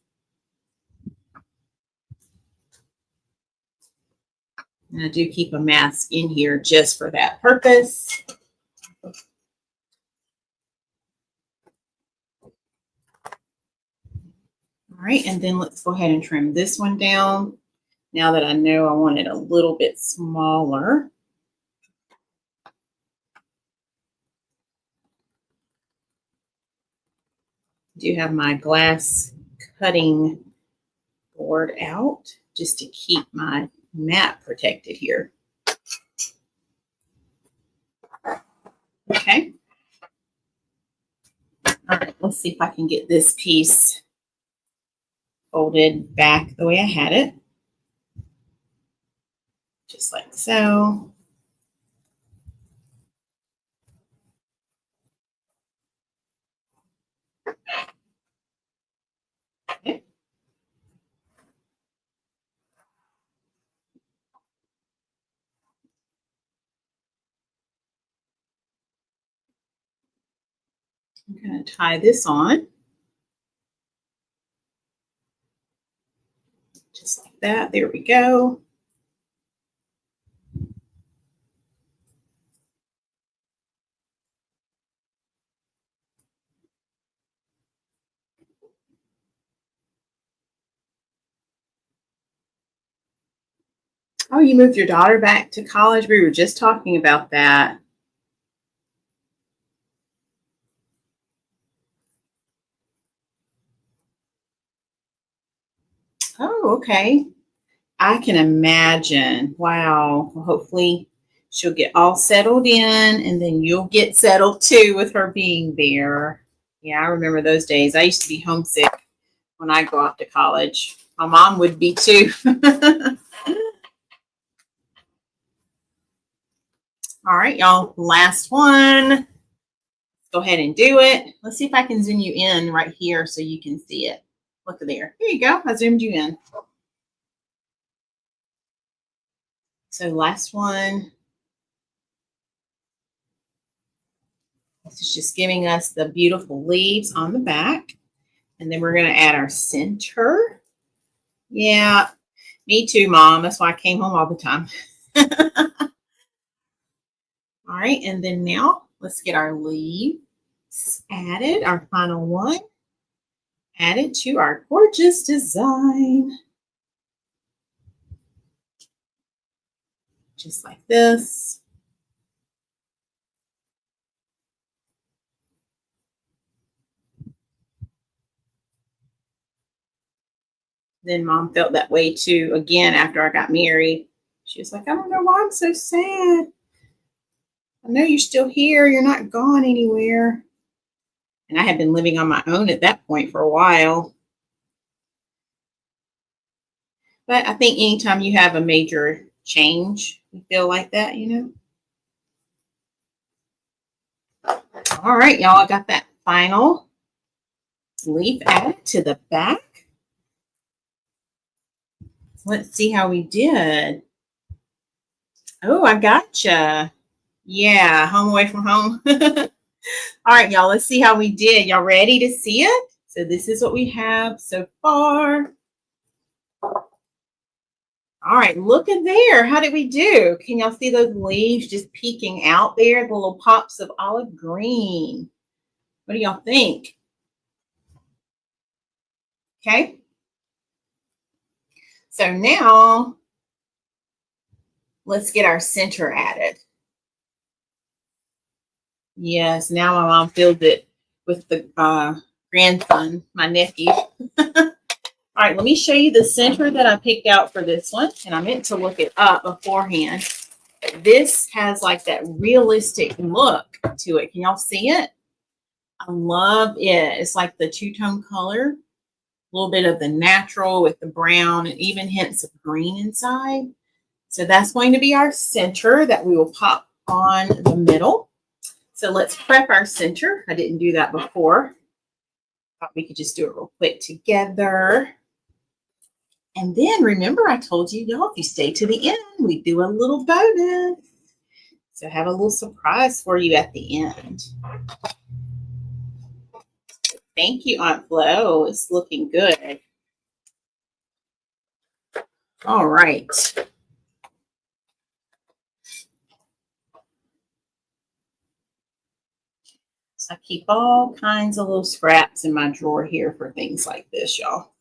And I do keep a mask in here just for that purpose. All right, and then let's go ahead and trim this one down. Now that I know I want it a little bit smaller. I do have my glass cutting board out just to keep my mat protected here. Okay. All right, let's see if I can get this piece folded back the way I had it. Just like so. Okay. I'm going to tie this on. Just like that. There we go. Oh, you moved your daughter back to college? We were just talking about that. Oh, okay. I can imagine. Wow. Well, hopefully she'll get all settled in and then you'll get settled too with her being there. Yeah, I remember those days. I used to be homesick when I go off to college. My mom would be too. All right, y'all. Last one. Go ahead and do it. Let's see if I can zoom you in right here so you can see it. Look there. Here you go. I zoomed you in. So last one. This is just giving us the beautiful leaves on the back. And then we're going to add our center. Yeah, me too, Mom. That's why I came home all the time. All right, and then now let's get our leaves added, our final one added to our gorgeous design. Just like this. Then Mom felt that way too, again, after I got married. She was like, I don't know why I'm so sad. I know you're still here. You're not gone anywhere. And I had been living on my own at that point for a while. But I think anytime you have a major change, you feel like that, you know. All right, y'all, I got that final leaf added to the back. Let's see how we did. Oh, I gotcha. Yeah, home away from home. All right, y'all, let's see how we did. Y'all ready to see it? So this is what we have so far. All right, look at there. How did we do? Can y'all see those leaves just peeking out there? The little pops of olive green. What do y'all think? Okay. So now let's get our center added. Yes, now my mom filled it with the grandson, my nephew. All right, let me show you the center that I picked out for this one. And I meant to look it up beforehand. This has like that realistic look to it. Can y'all see it? I love it. It's like the two-tone color. A little bit of the natural with the brown and even hints of green inside. So that's going to be our center that we will pop on the middle. So let's prep our center. I didn't do that before. Thought we could just do it real quick together. And then remember, I told you, y'all, if you stay to the end, we do a little bonus. So I have a little surprise for you at the end. Thank you, Aunt Flo. It's looking good. All right. I keep all kinds of little scraps in my drawer here for things like this, y'all.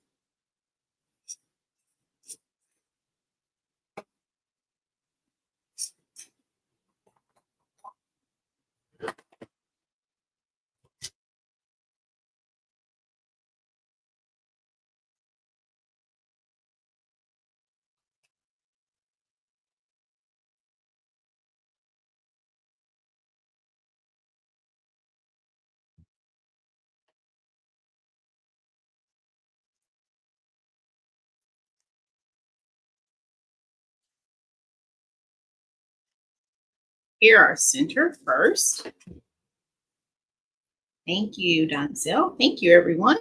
Here are center first. Thank you, Donzel. Thank you, everyone.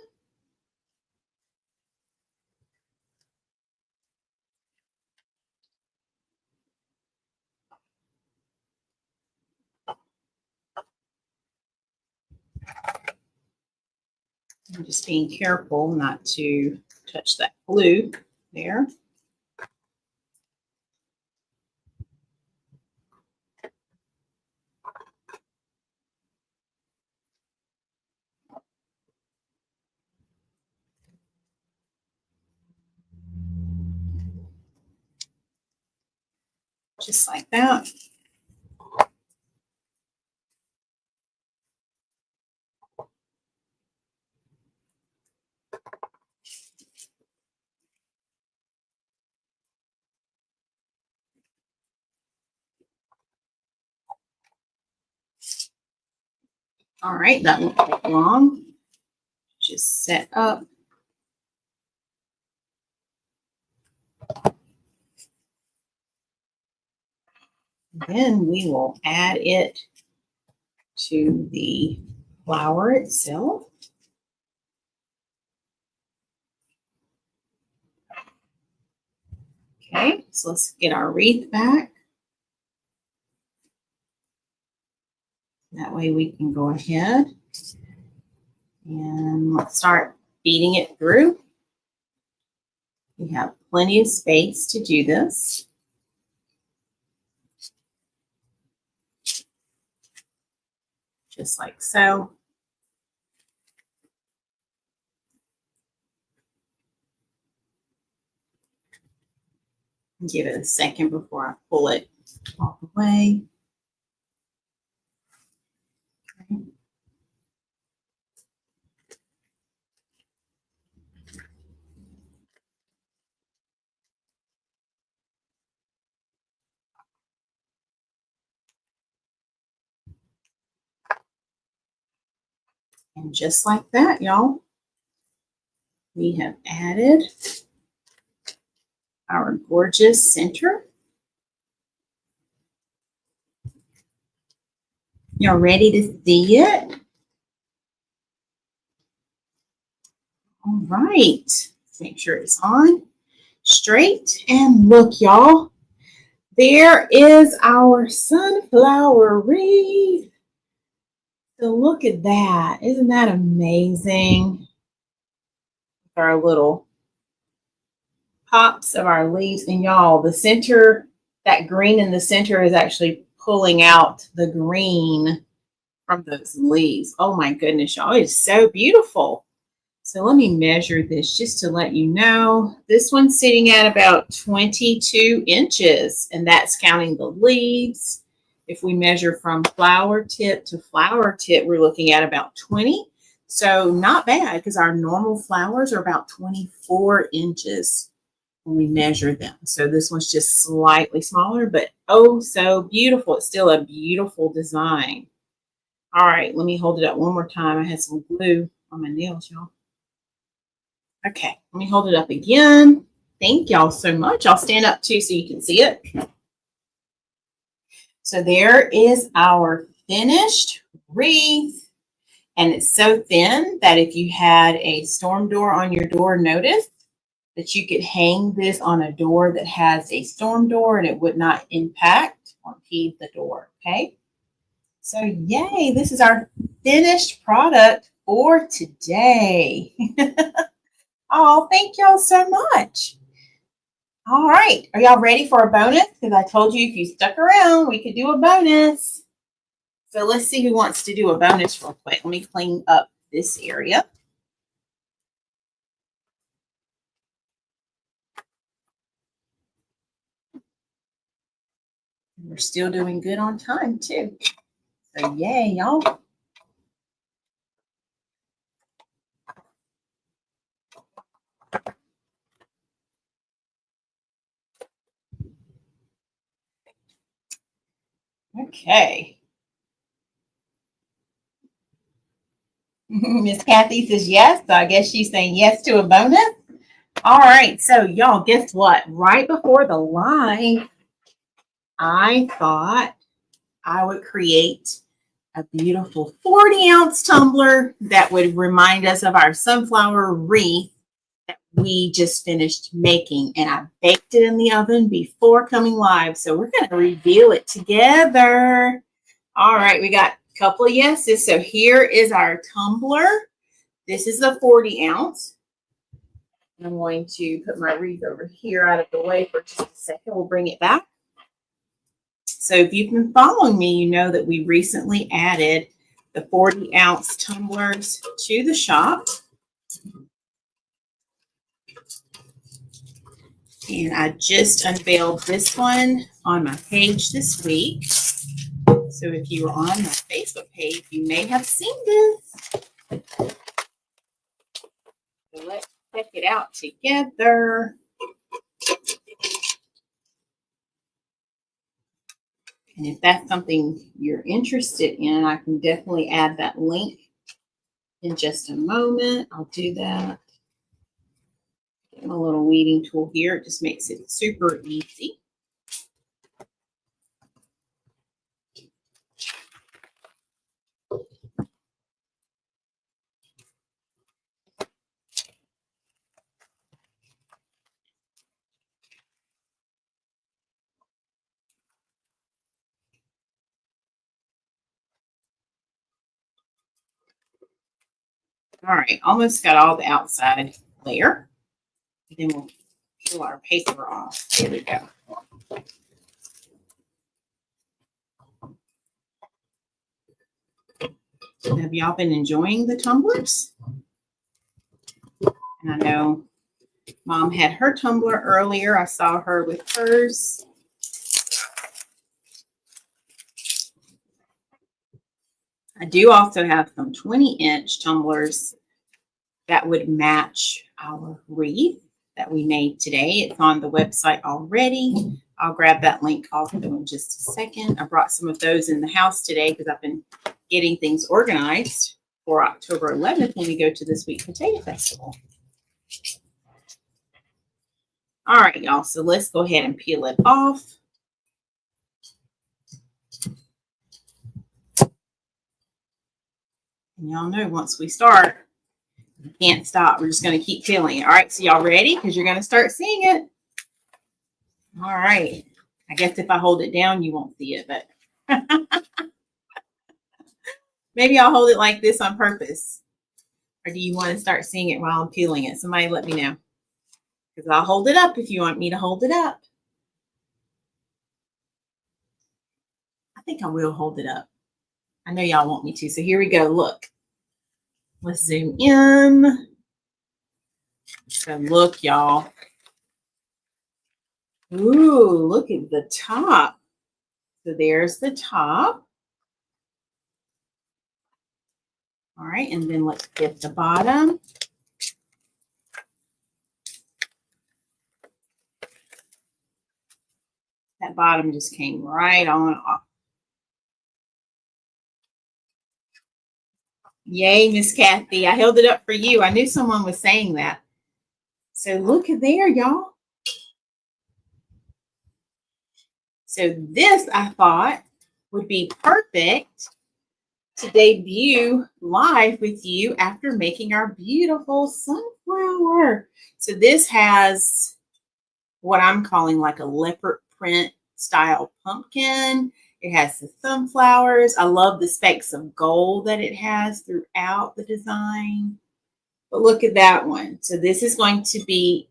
I'm just being careful not to touch that glue there. Just like that. All right, that won't take long. Just set up. Then we will add it to the flower itself. Okay, so let's get our wreath back. That way we can go ahead and let's start feeding it through. We have plenty of space to do this. Just like so. Give it a second before I pull it all the way. Okay. And just like that, y'all, we have added our gorgeous center. Y'all ready to see it? All right. Let's make sure it's on straight. And look, y'all, there is our sunflower wreath. So look at that. Isn't that amazing? Our little pops of our leaves. And y'all, the center, that green in the center is actually pulling out the green from those leaves. Oh my goodness, y'all, it's so beautiful. So let me measure this just to let you know. This one's sitting at about 22 inches, and that's counting the leaves. If we measure from flower tip to flower tip, we're looking at about 20. So not bad, because our normal flowers are about 24 inches when we measure them. So this one's just slightly smaller, but oh so beautiful. It's still a beautiful design. All right, let me hold it up one more time. I had some glue on my nails, y'all. Okay, let me hold it up again. Thank y'all so much. I'll stand up too so you can see it. So there is our finished wreath. And it's so thin that if you had a storm door on your door, notice that you could hang this on a door that has a storm door and it would not impact or impede the door, okay? So yay, this is our finished product for today. Oh, thank y'all so much. All right, are y'all ready for a bonus? Because I told you if you stuck around, we could do a bonus. So let's see who wants to do a bonus real quick. Let me clean up this area. We're still doing good on time too. So yay, y'all. Okay. Miss Kathy says yes. So I guess she's saying yes to a bonus. All right. So y'all, guess what? Right before the live, I thought I would create a beautiful 40-ounce tumbler that would remind us of our sunflower wreath that we just finished making. And I baked it in the oven before coming live. So we're going to reveal it together. All right, we got a couple of yeses. So here is our tumbler. This is a 40-ounce. I'm going to put my wreath over here out of the way for just a second. We'll bring it back. So if you've been following me, you know that we recently added the 40-ounce tumblers to the shop. And I just unveiled this one on my page this week. So if you were on my Facebook page, you may have seen this. So let's check it out together. And if that's something you're interested in, I can definitely add that link in just a moment. I'll do that. Getting a little weeding tool here. It just makes it super easy. All right, almost got all the outside layer. And then we'll peel our paper off. There we go. Have y'all been enjoying the tumblers? And I know Mom had her tumbler earlier. I saw her with hers. I do also have some 20-inch tumblers that would match our wreath that we made today. It's on the website already. I'll grab that link also in just a second. I brought some of those in the house today because I've been getting things organized for October 11th when we go to the Sweet Potato Festival. All right, y'all. So let's go ahead and peel it off. And y'all know once we start, we can't stop. We're just going to keep peeling it. All right, so y'all ready? Because you're going to start seeing it. All right. I guess if I hold it down, you won't see it, but maybe I'll hold it like this on purpose. Or do you want to start seeing it while I'm peeling it? Somebody let me know. Because I'll hold it up if you want me to hold it up. I think I will hold it up. I know y'all want me to. So here we go. Look. Let's zoom in. So look, y'all. Ooh, look at the top. So there's the top. All right, and then let's get the bottom. That bottom just came right on off. Yay, Miss Kathy. I held it up for you. I knew someone was saying that. So look at there, y'all. So this, I thought, would be perfect to debut live with you after making our beautiful sunflower. So this has what I'm calling like a leopard print style pumpkin. It has the sunflowers. I love the specks of gold that it has throughout the design. But look at that one. So this is going to be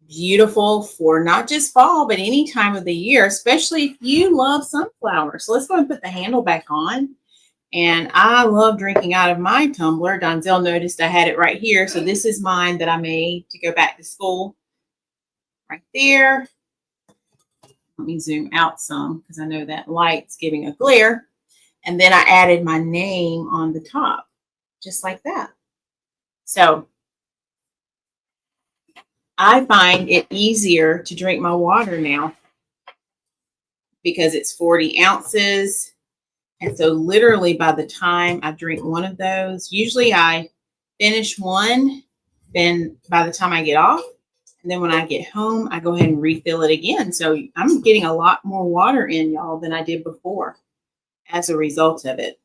Beautiful for not just fall, but any time of the year, especially if you love sunflowers. So let's go and put the handle back on. And I love drinking out of my tumbler. Donzel noticed I had it right here. So this is mine that I made to go back to school. Right there. Let me zoom out some because I know that light's giving a glare. And then I added my name on the top, just like that. So I find it easier to drink my water now because it's 40 ounces. And so literally by the time I drink one of those, usually I finish one, then by the time I get off, and then when I get home, I go ahead and refill it again. So I'm getting a lot more water in, y'all, than I did before as a result of it.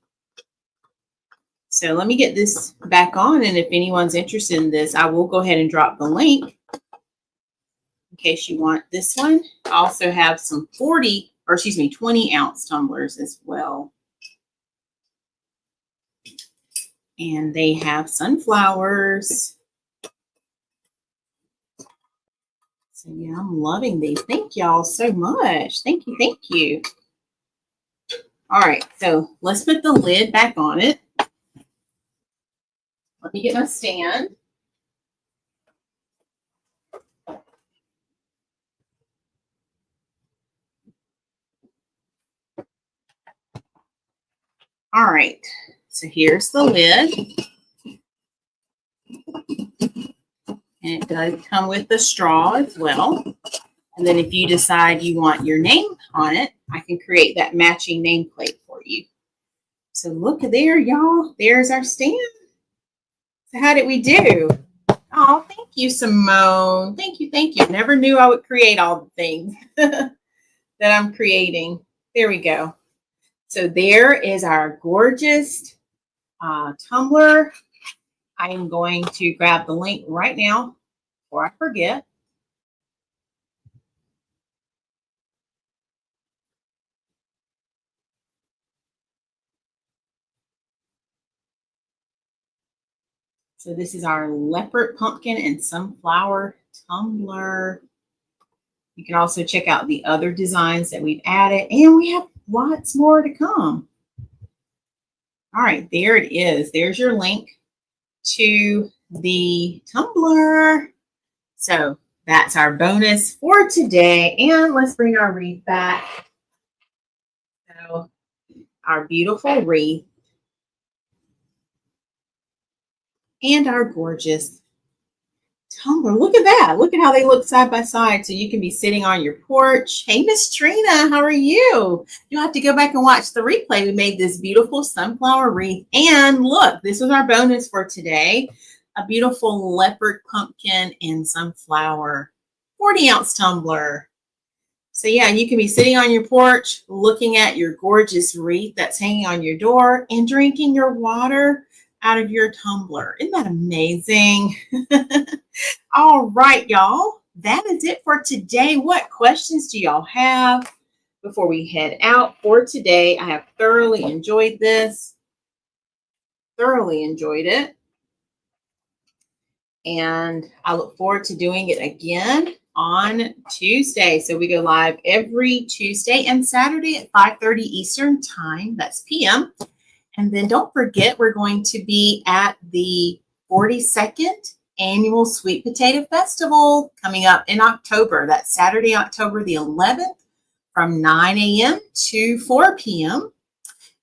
So let me get this back on. And if anyone's interested in this, I will go ahead and drop the link in case you want this one. I also have some 20 ounce tumblers as well. And they have sunflowers. So yeah, I'm loving these. Thank y'all so much. Thank you. Thank you. All right, so let's put the lid back on it. Let me get my stand. All right, so here's the lid. And it does come with the straw as well. And then if you decide you want your name on it, I can create that matching nameplate for you. So look there, y'all. There's our stand. So how did we do? Oh, thank you, Simone. Thank you, thank you. Never knew I would create all the things that I'm creating. There we go. So there is our gorgeous tumbler. I am going to grab the link right now before I forget. So this is our leopard pumpkin and sunflower tumbler. You can also check out the other designs that we've added, and we have lots more to come. All right, there it is. There's your link to the tumbler. So that's our bonus for today. And let's bring our wreath back. So our beautiful wreath and our gorgeous tumbler. Look at that. Look at how they look side by side. So you can be sitting on your porch. Hey, Miss Trina, how are you? You'll have to go back and watch the replay. We made this beautiful sunflower wreath. And look, this was our bonus for today. A beautiful leopard pumpkin and sunflower 40-ounce tumbler. So yeah, you can be sitting on your porch looking at your gorgeous wreath that's hanging on your door and drinking your water out of your tumbler. Isn't that amazing? All right, y'all. That is it for today. What questions do y'all have before we head out for today? I have thoroughly enjoyed this. Thoroughly enjoyed it. And I look forward to doing it again on Tuesday. So we go live every Tuesday and Saturday at 5:30 Eastern time. That's PM. And then don't forget, we're going to be at the 42nd Annual Sweet Potato Festival coming up in October. That's Saturday, October the 11th from 9 a.m. to 4 p.m.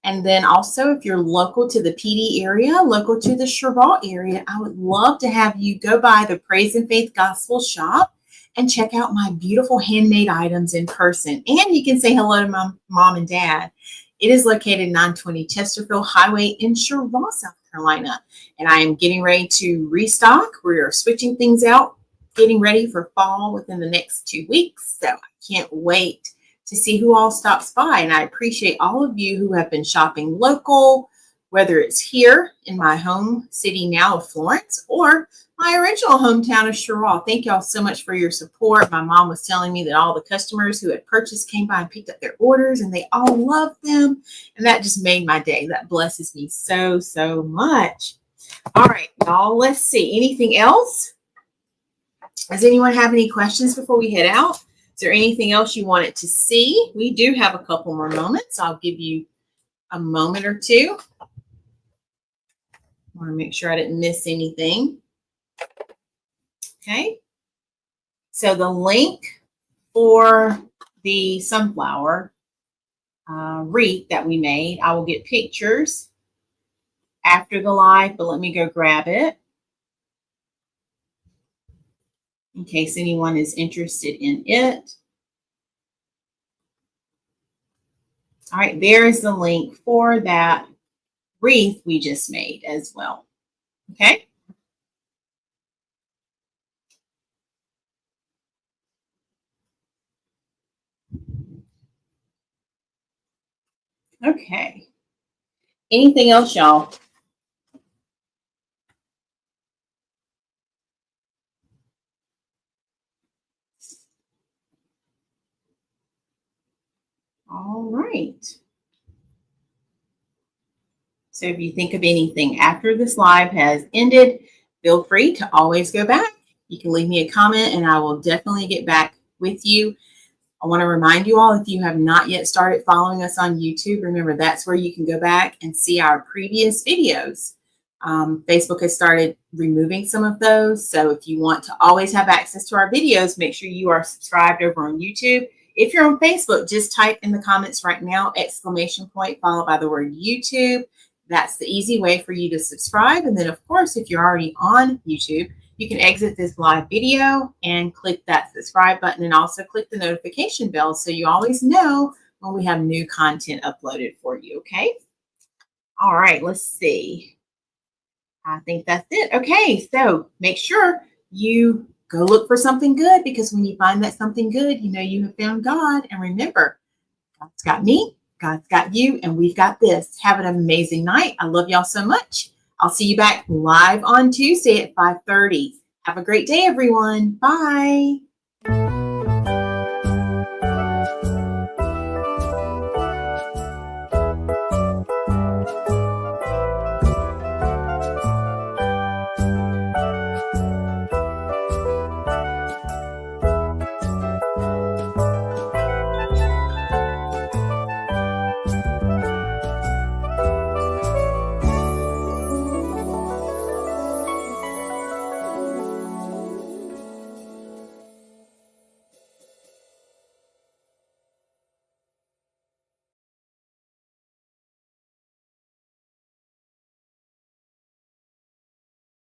And then also, if you're local to the PD area, local to the Cheerful area, I would love to have you go by the Praise and Faith Gospel shop and check out my beautiful handmade items in person. And you can say hello to my mom and dad. It is located 920 Chesterfield Highway in Cheerful, South Carolina. And I am getting ready to restock. We are switching things out, getting ready for fall within the next 2 weeks. So I can't wait to see who all stops by. And I appreciate all of you who have been shopping local, whether it's here in my home city now of Florence or my original hometown of Cheerful. Thank y'all so much for your support. My mom was telling me that all the customers who had purchased came by and picked up their orders and they all loved them. And that just made my day. That blesses me so, so much. All right, y'all, let's see. Anything else? Does anyone have any questions before we head out? Is there anything else you wanted to see? We do have a couple more moments. I'll give you a moment or two. I want to make sure I didn't miss anything. Okay. So the link for the sunflower wreath that we made, I will get pictures after the live, but let me go grab it in case anyone is interested in it. All right, there's the link for that wreath we just made as well. Okay. Okay. Anything else, y'all? All right. So if you think of anything after this live has ended, feel free to always go back. You can leave me a comment and I will definitely get back with you. I want to remind you all, if you have not yet started following us on YouTube, remember that's where you can go back and see our previous videos. Facebook has started removing some of those. So if you want to always have access to our videos, make sure you are subscribed over on YouTube. If you're on Facebook, just type in the comments right now, ! followed by the word YouTube. That's the easy way for you to subscribe. And then, of course, if you're already on YouTube, you can exit this live video and click that subscribe button and also click the notification bell so you always know when we have new content uploaded for you, okay? All right, let's see. I think that's it. Okay, so make sure you go look for something good, because when you find that something good, you know you have found God. And remember, God's got me, God's got you, and we've got this. Have an amazing night. I love y'all so much. I'll see you back live on Tuesday at 5:30. Have a great day, everyone. Bye.